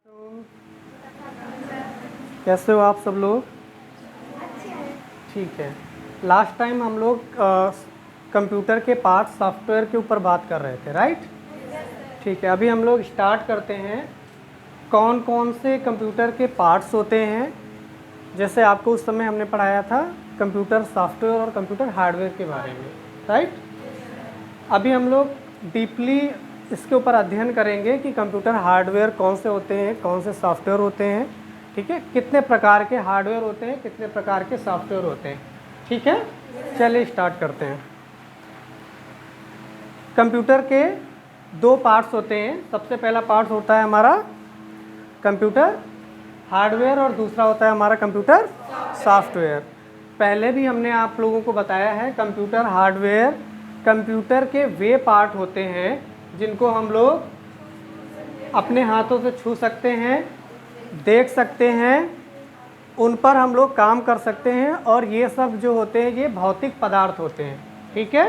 तो कैसे हो आप सब लोग? ठीक है। लास्ट टाइम हम लोग कंप्यूटर के पार्ट सॉफ्टवेयर के ऊपर बात कर रहे थे, राइट? ठीक है, अभी हम लोग स्टार्ट करते हैं। कौन कौन से कंप्यूटर के पार्ट्स होते हैं, जैसे आपको उस समय हमने पढ़ाया था कंप्यूटर सॉफ्टवेयर और कंप्यूटर हार्डवेयर के बारे में, राइट? अभी हम लोग डीपली इसके ऊपर अध्ययन करेंगे कि कंप्यूटर हार्डवेयर कौन से होते हैं, कौन से सॉफ्टवेयर होते हैं, ठीक है? कितने प्रकार के हार्डवेयर होते हैं, कितने प्रकार के सॉफ्टवेयर होते हैं, ठीक है? चलिए स्टार्ट करते हैं। कंप्यूटर के दो पार्ट्स होते हैं। सबसे पहला पार्ट होता है हमारा कंप्यूटर हार्डवेयर और दूसरा होता है हमारा कंप्यूटर सॉफ्टवेयर। पहले भी हमने आप लोगों को बताया है कंप्यूटर हार्डवेयर कंप्यूटर के वे पार्ट होते हैं जिनको हम लोग अपने हाथों से छू सकते हैं, देख सकते हैं, उन पर हम लोग काम कर सकते हैं, और ये सब जो होते हैं ये भौतिक पदार्थ होते हैं, ठीक है?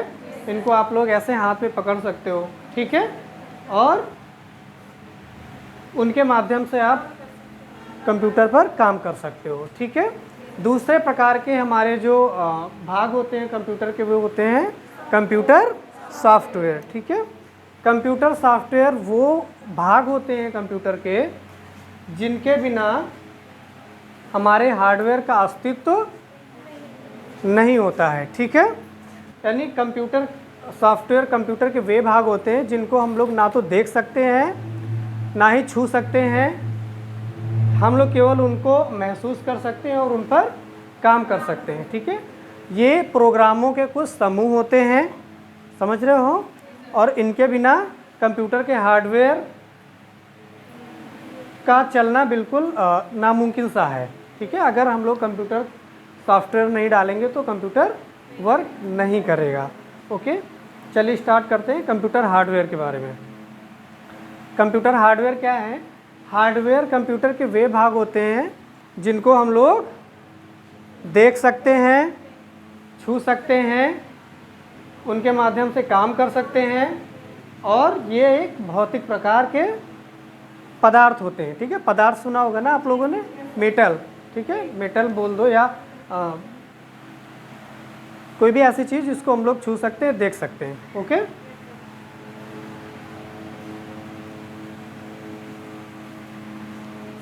इनको आप लोग ऐसे हाथ में पकड़ सकते हो, ठीक है? और उनके माध्यम से आप कंप्यूटर पर काम कर सकते हो, ठीक है? दूसरे प्रकार के हमारे जो भाग होते हैं कंप्यूटर के, वो होते हैं कंप्यूटर सॉफ्टवेयर, ठीक है? कंप्यूटर सॉफ्टवेयर वो भाग होते हैं कंप्यूटर के जिनके बिना हमारे हार्डवेयर का अस्तित्व नहीं होता है, ठीक है? यानी कंप्यूटर सॉफ्टवेयर कंप्यूटर के वे भाग होते हैं जिनको हम लोग ना तो देख सकते हैं, ना ही छू सकते हैं, हम लोग केवल उनको महसूस कर सकते हैं और उन पर काम कर सकते हैं, ठीक है? ये प्रोग्रामों के कुछ समूह होते हैं, समझ रहे हो? और इनके बिना कंप्यूटर के हार्डवेयर का चलना बिल्कुल नामुमकिन सा है, ठीक है? अगर हम लोग कंप्यूटर सॉफ्टवेयर नहीं डालेंगे तो कंप्यूटर वर्क नहीं करेगा। ओके, चलिए स्टार्ट करते हैं कंप्यूटर हार्डवेयर के बारे में। कंप्यूटर हार्डवेयर क्या है? हार्डवेयर कंप्यूटर के वे भाग होते हैं जिनको हम लोग देख सकते हैं, छू सकते हैं, उनके माध्यम से काम कर सकते हैं, और ये एक भौतिक प्रकार के पदार्थ होते हैं, ठीक है? पदार्थ सुना होगा ना आप लोगों ने, मेटल, ठीक है? मेटल बोल दो, या कोई भी ऐसी चीज़ जिसको हम लोग छू सकते हैं, देख सकते हैं, ओके?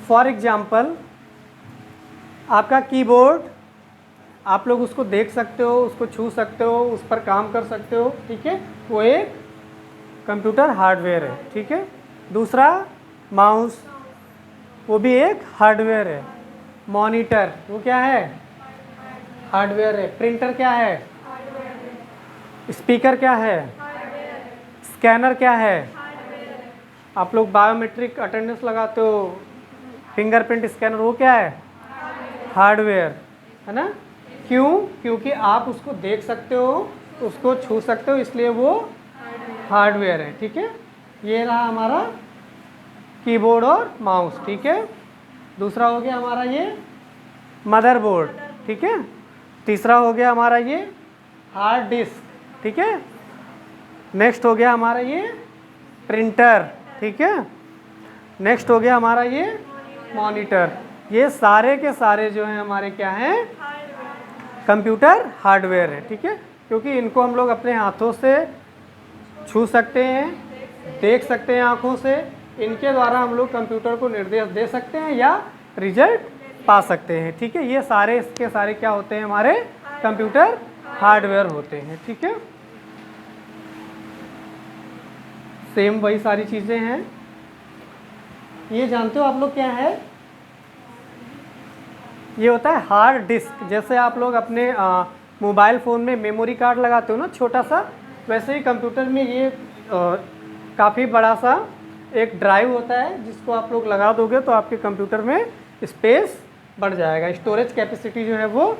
फॉर एग्जाम्पल आपका कीबोर्ड, आप लोग उसको देख सकते हो, उसको छू सकते हो, उस पर काम कर सकते हो, ठीक है? वो एक कंप्यूटर हार्डवेयर है, ठीक है? दूसरा माउस, वो भी एक हार्डवेयर है। मॉनिटर, वो क्या है? हार्डवेयर है। प्रिंटर क्या है? स्पीकर क्या है? स्कैनर क्या है? आप लोग बायोमेट्रिक अटेंडेंस लगाते हो, फिंगरप्रिंट स्कैनर, वो क्या है? हार्डवेयर है ना? क्यों? क्योंकि आप उसको देख सकते हो, उसको छू सकते हो, इसलिए वो हार्डवेयर है, ठीक है? ये रहा हमारा कीबोर्ड और माउस, ठीक है? दूसरा हो गया हमारा ये मदरबोर्ड, ठीक है? तीसरा हो गया हमारा ये हार्ड डिस्क, ठीक है? नेक्स्ट हो गया हमारा ये प्रिंटर, ठीक है? नेक्स्ट हो गया हमारा ये मॉनिटर। ये सारे के सारे जो हैं हमारे क्या हैं? कंप्यूटर हार्डवेयर है, ठीक है? क्योंकि इनको हम लोग अपने हाथों से छू सकते हैं, देख सकते हैं आँखों से, इनके द्वारा हम लोग कंप्यूटर को निर्देश दे सकते हैं या रिजल्ट पा सकते हैं, ठीक है? ये सारे इसके सारे क्या होते हैं? हमारे कंप्यूटर हार्डवेयर होते हैं, ठीक है? सेम वही सारी चीज़ें हैं। ये जानते हो आप लोग क्या है? ये होता है हार्ड डिस्क। जैसे आप लोग अपने मोबाइल फ़ोन में मेमोरी कार्ड लगाते हो ना, छोटा सा, वैसे ही कंप्यूटर में ये काफ़ी बड़ा सा एक ड्राइव होता है जिसको आप लोग लगा दोगे तो आपके कंप्यूटर में स्पेस बढ़ जाएगा, स्टोरेज कैपेसिटी जो है वो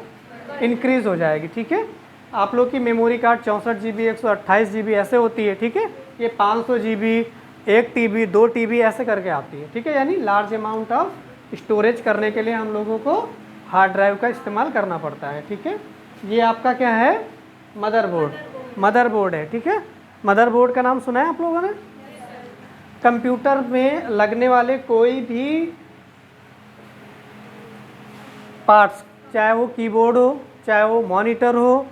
इंक्रीज़ हो जाएगी, ठीक है? आप लोग की मेमोरी कार्ड 64 GB 128 GB ऐसे होती है, ठीक है? ये 500 GB 1 TB 2 TB ऐसे करके आती है, ठीक है? यानी लार्ज अमाउंट ऑफ स्टोरेज करने के लिए हम लोगों को हार्ड ड्राइव का इस्तेमाल करना पड़ता है, ठीक है? ये आपका क्या है? मदरबोर्ड, मदरबोर्ड है, ठीक है? मदरबोर्ड का नाम सुना है आप लोगों ने? कंप्यूटर में लगने वाले कोई भी पार्ट्स, चाहे वो कीबोर्ड हो, चाहे वो मॉनिटर हो,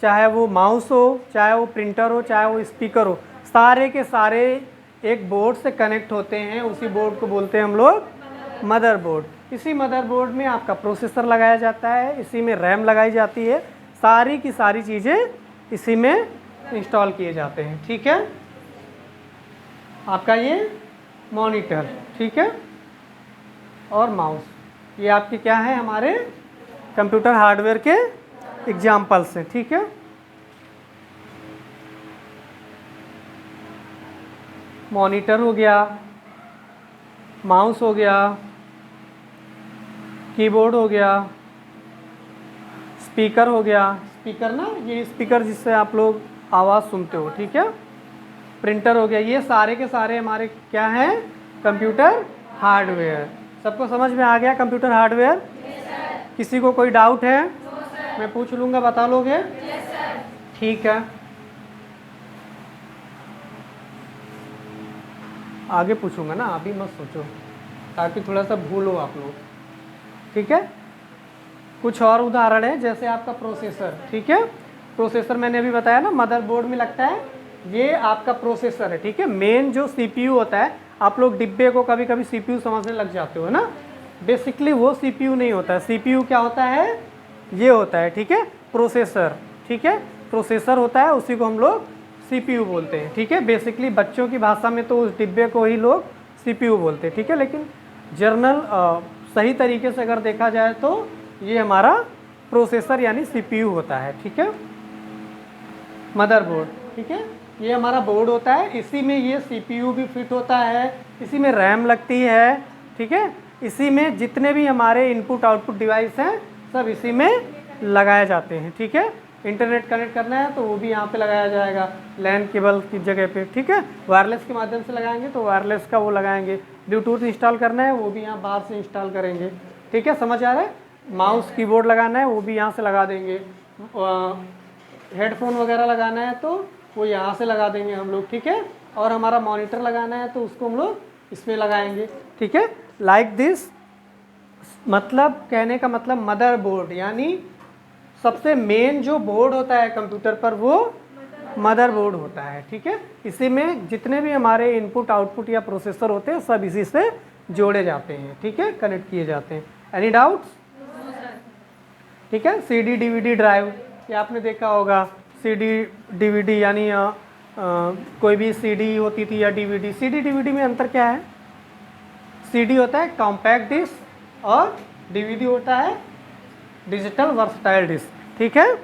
चाहे वो माउस हो, चाहे वो प्रिंटर हो, चाहे वो स्पीकर हो, सारे के सारे एक बोर्ड से कनेक्ट होते हैं। उसी बोर्ड को बोलते हैं हम लोग मदरबोर्ड। इसी मदरबोर्ड में आपका प्रोसेसर लगाया जाता है, इसी में रैम लगाई जाती है, सारी की सारी चीज़ें इसी में इंस्टॉल किए जाते हैं। ठीक है, आपका ये मॉनिटर, ठीक है, और माउस, ये आपके क्या है, हमारे कंप्यूटर हार्डवेयर के एग्जाम्पल्स हैं। ठीक है, मॉनिटर हो गया, माउस हो गया, कीबोर्ड हो गया, स्पीकर हो गया, स्पीकर ना, ये स्पीकर जिससे आप लोग आवाज़ सुनते हो। ठीक है, प्रिंटर हो गया, ये सारे के सारे हमारे क्या हैं, कंप्यूटर हार्डवेयर। सबको समझ में आ गया कंप्यूटर हार्डवेयर? किसी को कोई डाउट है? मैं पूछ लूँगा, बता लोगे? ठीक है, आगे पूछूंगा ना, अभी मत सोचो, ताकि थोड़ा सा भूलो आप लोग। ठीक है, कुछ और उदाहरण है, जैसे आपका प्रोसेसर। ठीक है, प्रोसेसर मैंने अभी बताया ना, मदरबोर्ड में लगता है, ये आपका प्रोसेसर है। ठीक है, मेन जो सीपीयू होता है, आप लोग डिब्बे को कभी कभी सीपीयू समझने लग जाते हो ना, बेसिकली वो सीपीयू नहीं होता है। सीपीयू क्या होता है, ये होता है। ठीक है, प्रोसेसर। ठीक है, प्रोसेसर होता है, उसी को हम लोग सीपीयू बोलते हैं। ठीक है, बेसिकली बच्चों की भाषा में तो उस डिब्बे को ही लोग सीपीयू बोलते हैं। ठीक है, लेकिन जर्नल सही तरीके से अगर देखा जाए तो ये हमारा प्रोसेसर यानी सीपीयू होता है। ठीक है, मदरबोर्ड। ठीक है, ये हमारा बोर्ड होता है, इसी में ये सीपीयू भी फिट होता है, इसी में रैम लगती है। ठीक है, इसी में जितने भी हमारे इनपुट आउटपुट डिवाइस हैं सब इसी में लगाए जाते हैं। ठीक है, इंटरनेट कनेक्ट करना है तो वो भी यहाँ पे लगाया जाएगा, लैन केबल की जगह पे। ठीक है, वायरलेस के माध्यम से लगाएंगे तो वायरलेस का वो लगाएंगे, ब्लूटूथ इंस्टॉल करना है वो भी यहाँ बाहर से इंस्टॉल करेंगे। ठीक है, समझ आ रहा है? माउस कीबोर्ड लगाना है वो भी यहाँ से लगा देंगे, हेडफोन वगैरह लगाना है तो वो यहाँ से लगा देंगे हम लोग। ठीक है, और हमारा मॉनिटर लगाना है तो उसको हम लोग इसमें लगाएंगे। ठीक है, लाइक दिस, मतलब कहने का मतलब मदरबोर्ड यानी सबसे मेन जो बोर्ड होता है कंप्यूटर पर वो मदरबोर्ड होता है। ठीक है, इसी में जितने भी हमारे इनपुट आउटपुट या प्रोसेसर होते हैं सब इसी से जोड़े जाते हैं। ठीक है, कनेक्ट किए जाते हैं। Any doubts? ठीक है, सीडी डीवीडी ड्राइव, ये आपने देखा होगा, सीडी डीवीडी यानी कोई भी सीडी होती थी या डीवीडी। सीडी डीवीडी में अंतर क्या है? सीडी होता है कॉम्पैक्ट डिस्क और डीवीडी होता है डिजिटल वर्सटाइल डिस्क। ठीक है,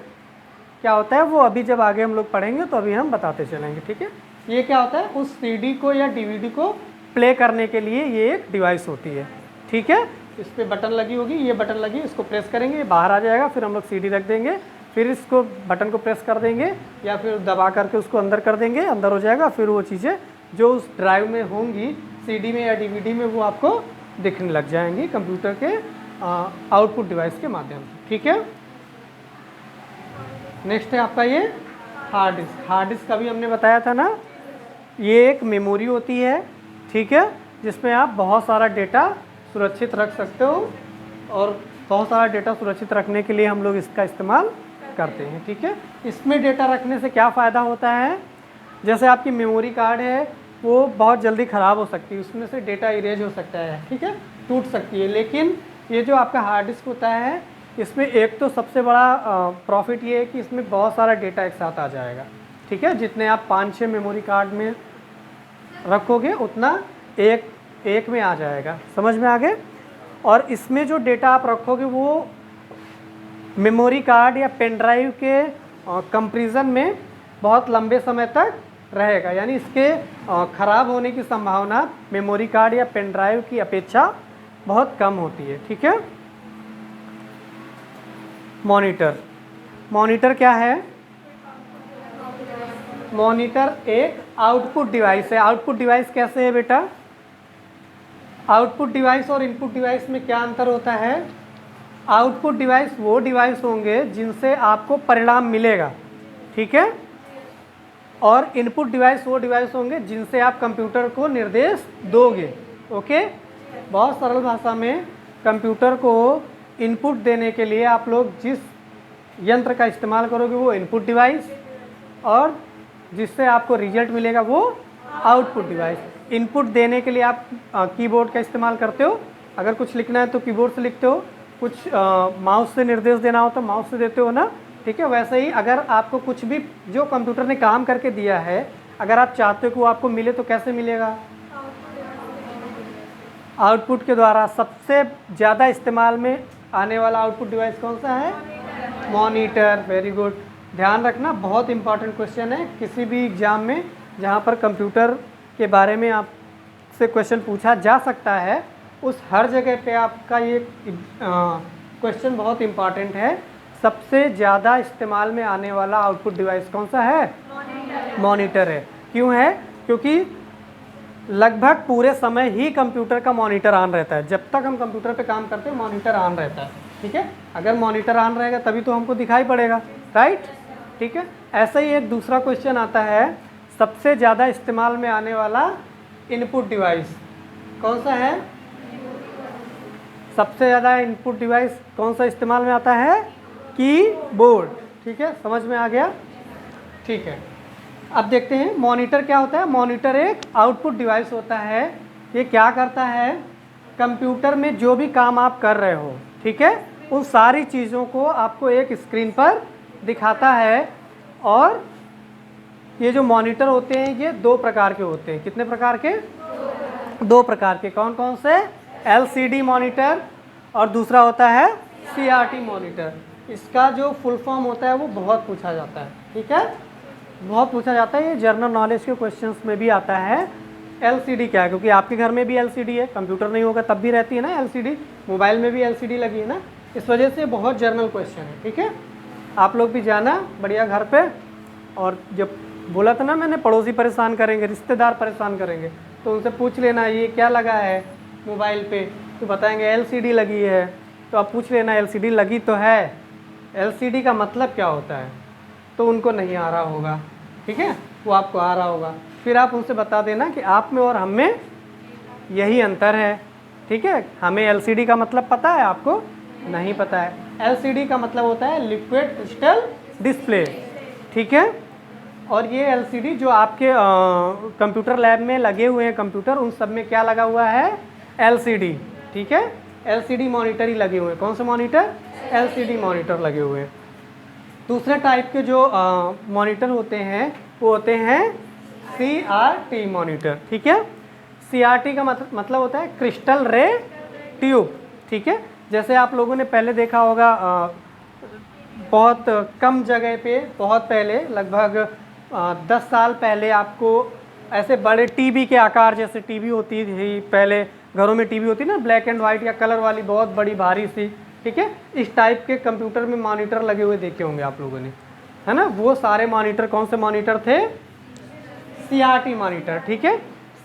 क्या होता है वो अभी जब आगे हम लोग पढ़ेंगे तो अभी हम बताते चलेंगे। ठीक है, ये क्या होता है, उस सीडी को या डीवीडी को प्ले करने के लिए ये एक डिवाइस होती है। ठीक है, इस पर बटन लगी होगी, ये बटन लगी, इसको प्रेस करेंगे, ये बाहर आ जाएगा, फिर हम लोग सीडी रख देंगे, फिर इसको बटन को प्रेस कर देंगे या फिर दबा करके उसको अंदर कर देंगे, अंदर हो जाएगा, फिर वो चीज़ें जो उस ड्राइव में होंगी सीडी में या डीवीडी में वो आपको दिखने लग जाएंगी कंप्यूटर के आउटपुट डिवाइस के माध्यम से। ठीक है, नेक्स्ट है आपका ये हार्ड डिस्क। हार्ड डिस्क अभी हमने बताया था ना, ये एक मेमोरी होती है। ठीक है, जिसमें आप बहुत सारा डेटा सुरक्षित रख सकते हो और बहुत सारा डेटा सुरक्षित रखने के लिए हम लोग इसका इस्तेमाल करते हैं। ठीक है, इसमें डेटा रखने से क्या फ़ायदा होता है, जैसे आपकी मेमोरी कार्ड है वो बहुत जल्दी ख़राब हो सकती है, उसमें से डेटा इरेज हो सकता है, ठीक है, टूट सकती है। लेकिन ये जो आपका हार्ड डिस्क होता है, इसमें एक तो सबसे बड़ा प्रॉफिट ये है कि इसमें बहुत सारा डेटा एक साथ आ जाएगा। ठीक है, जितने आप 5-6 मेमोरी कार्ड में रखोगे उतना एक में आ जाएगा। समझ में आ गए? और इसमें जो डेटा आप रखोगे वो मेमोरी कार्ड या पेन ड्राइव के कंपैरिजन में बहुत लंबे समय तक रहेगा, यानी इसके ख़राब होने की संभावना मेमोरी कार्ड या पेन ड्राइव की अपेक्षा बहुत कम होती है। ठीक है, मॉनिटर। मॉनिटर क्या है? मॉनिटर एक आउटपुट डिवाइस है। आउटपुट डिवाइस कैसे है बेटा? आउटपुट डिवाइस और इनपुट डिवाइस में क्या अंतर होता है? आउटपुट डिवाइस वो डिवाइस होंगे जिनसे आपको परिणाम मिलेगा। ठीक है, और इनपुट डिवाइस वो डिवाइस होंगे जिनसे आप कंप्यूटर को निर्देश दोगे। ओके, बहुत सरल भाषा में कंप्यूटर को इनपुट देने के लिए आप लोग जिस यंत्र का इस्तेमाल करोगे वो इनपुट डिवाइस, और जिससे आपको रिजल्ट मिलेगा वो आउटपुट डिवाइस। इनपुट देने के लिए आप कीबोर्ड का इस्तेमाल करते हो, अगर कुछ लिखना है तो कीबोर्ड से लिखते हो, कुछ माउस से निर्देश देना हो तो माउस से देते हो ना, ठीक है। वैसे ही अगर आपको कुछ भी जो कंप्यूटर ने काम करके दिया है, अगर आप चाहते हो कि वो आपको मिले तो कैसे मिलेगा? आउटपुट के द्वारा। सबसे ज़्यादा इस्तेमाल में आने वाला आउटपुट डिवाइस कौन सा है? मॉनिटर। वेरी गुड, ध्यान रखना, बहुत इंपॉर्टेंट क्वेश्चन है क्योंकि भी एग्जाम में जहाँ पर कंप्यूटर के बारे में आपसे क्वेश्चन पूछा जा सकता है, उस हर जगह पे आपका ये क्वेश्चन बहुत इंपॉर्टेंट है। सबसे ज़्यादा इस्तेमाल में आने वाला आउटपुट डिवाइस कौन सा है? मॉनिटर है। क्यों है? क्योंकि लगभग पूरे समय ही कंप्यूटर का मॉनिटर ऑन रहता है। जब तक हम कंप्यूटर पे काम करते हैं मॉनिटर ऑन रहता है, ठीक है। अगर मॉनिटर ऑन रहेगा तभी तो हमको दिखाई पड़ेगा, राइट, ठीक है। ऐसा ही एक दूसरा क्वेश्चन आता है, सबसे ज़्यादा इस्तेमाल में आने वाला इनपुट डिवाइस कौन सा है? सबसे ज़्यादा इनपुट डिवाइस कौन सा इस्तेमाल में आता है? कीबोर्ड, ठीक है। समझ में आ गया? ठीक है, अब देखते हैं मॉनिटर क्या होता है। मॉनिटर एक आउटपुट डिवाइस होता है। ये क्या करता है? कंप्यूटर में जो भी काम आप कर रहे हो, ठीक है, उन सारी चीज़ों को आपको एक स्क्रीन पर दिखाता है। और ये जो मॉनिटर होते हैं ये दो प्रकार के होते हैं। कितने प्रकार के? दो प्रकार के। कौन कौन से? LCD मॉनिटर और दूसरा होता है CRT मॉनिटर। इसका जो फुल फॉर्म होता है वो बहुत पूछा जाता है, ठीक है, बहुत पूछा जाता है। ये जनरल नॉलेज के क्वेश्चंस में भी आता है। LCD क्या है? क्योंकि आपके घर में भी LCD है, कंप्यूटर नहीं होगा तब भी रहती है ना LCD, मोबाइल में भी LCD लगी है ना, इस वजह से बहुत जनरल क्वेश्चन है, ठीक है। आप लोग भी जाना बढ़िया घर पे, और जब बोला था ना मैंने पड़ोसी परेशान करेंगे, रिश्तेदार परेशान करेंगे, तो उनसे पूछ लेना ये क्या लगा है मोबाइल पे, तो बताएंगे LCD लगी है। तो आप पूछ लेना LCD लगी तो है, LCD का मतलब क्या होता है, तो उनको नहीं आ रहा होगा, ठीक है, वो आपको आ रहा होगा। फिर आप उनसे बता देना कि आप में और हम में यही अंतर है, ठीक है। हमें LCD का मतलब पता है, आपको नहीं पता है। LCD का मतलब होता है लिक्विड क्रिस्टल डिस्प्ले, ठीक है। और ये LCD जो आपके कंप्यूटर लैब में लगे हुए हैं कंप्यूटर, उन सब में क्या लगा हुआ है? LCD, ठीक है। LCD मॉनिटर ही लगे हुए हैं। कौन से मॉनिटर? LCD मॉनिटर लगे हुए हैं। दूसरे टाइप के जो मॉनिटर होते हैं वो होते हैं CRT मॉनिटर, ठीक है। CRT का मतलब होता है क्रिस्टल रे ट्यूब, ठीक है। जैसे आप लोगों ने पहले देखा होगा, बहुत कम जगह पे, बहुत पहले, लगभग 10 साल पहले आपको ऐसे बड़े टीवी के आकार, जैसे टीवी होती थी पहले घरों में, टीवी होती ना ब्लैक एंड वाइट या कलर वाली, बहुत बड़ी भारी सी, ठीक है, इस टाइप के कंप्यूटर में मॉनिटर लगे हुए देखे होंगे आप लोगों ने, है ना। वो सारे मॉनिटर कौन से मॉनिटर थे? CRT मॉनिटर, ठीक है।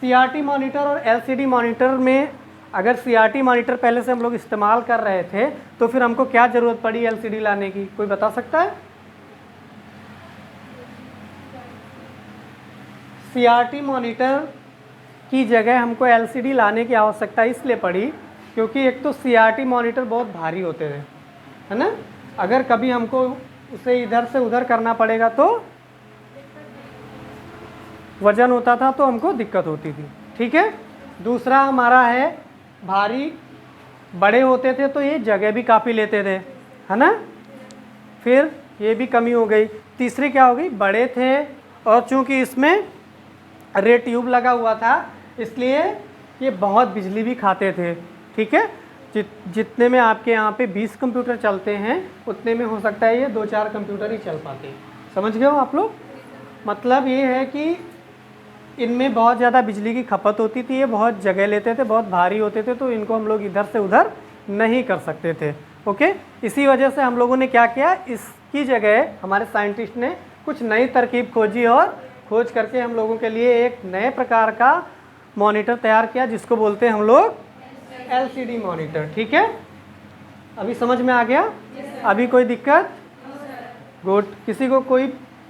CRT मॉनिटर और LCD मॉनिटर में, अगर CRT मॉनिटर पहले से हम लोग इस्तेमाल कर रहे थे तो फिर हमको क्या ज़रूरत पड़ी LCD लाने की? कोई बता सकता है? CRT मॉनिटर की जगह हमको LCD लाने की आवश्यकता इसलिए पड़ी क्योंकि एक तो CRT मॉनिटर बहुत भारी होते थे, है ना। अगर कभी हमको उसे इधर से उधर करना पड़ेगा तो वजन होता था तो हमको दिक्कत होती थी, ठीक है। दूसरा हमारा है भारी, बड़े होते थे तो ये जगह भी काफ़ी लेते थे, है ना, फिर ये भी कमी हो गई। तीसरी क्या हो गई? बड़े थे और चूंकि इसमें रे ट्यूब लगा हुआ था इसलिए ये बहुत बिजली भी खाते थे, ठीक है। जितने में आपके यहाँ पे 20 कंप्यूटर चलते हैं उतने में हो सकता है ये 2-4 कंप्यूटर ही चल पाते हैं। समझ गए हो आप लोग? मतलब ये है कि इनमें बहुत ज़्यादा बिजली की खपत होती थी, ये बहुत जगह लेते थे, बहुत भारी होते थे, तो इनको हम लोग इधर से उधर नहीं कर सकते थे, ओके। इसी वजह से हम लोगों ने क्या किया, इसकी जगह हमारे साइंटिस्ट ने कुछ नई तरकीब खोजी और खोज करके हम लोगों के लिए एक नए प्रकार का मॉनिटर तैयार किया जिसको बोलते हैं हम लोग LCD मॉनिटर, ठीक है। अभी समझ में आ गया? अभी कोई दिक्कत? गुड। किसी को कोई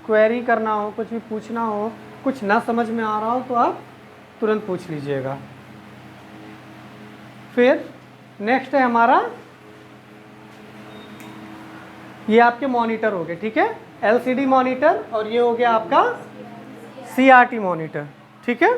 क्वेरी करना हो, कुछ भी पूछना हो, कुछ ना समझ में आ रहा हो तो आप तुरंत पूछ लीजिएगा। फिर नेक्स्ट है हमारा, ये आपके मॉनिटर हो गए, ठीक है, एलसीडी मॉनिटर, और ये हो गया आपका सीआरटी मॉनिटर, ठीक है।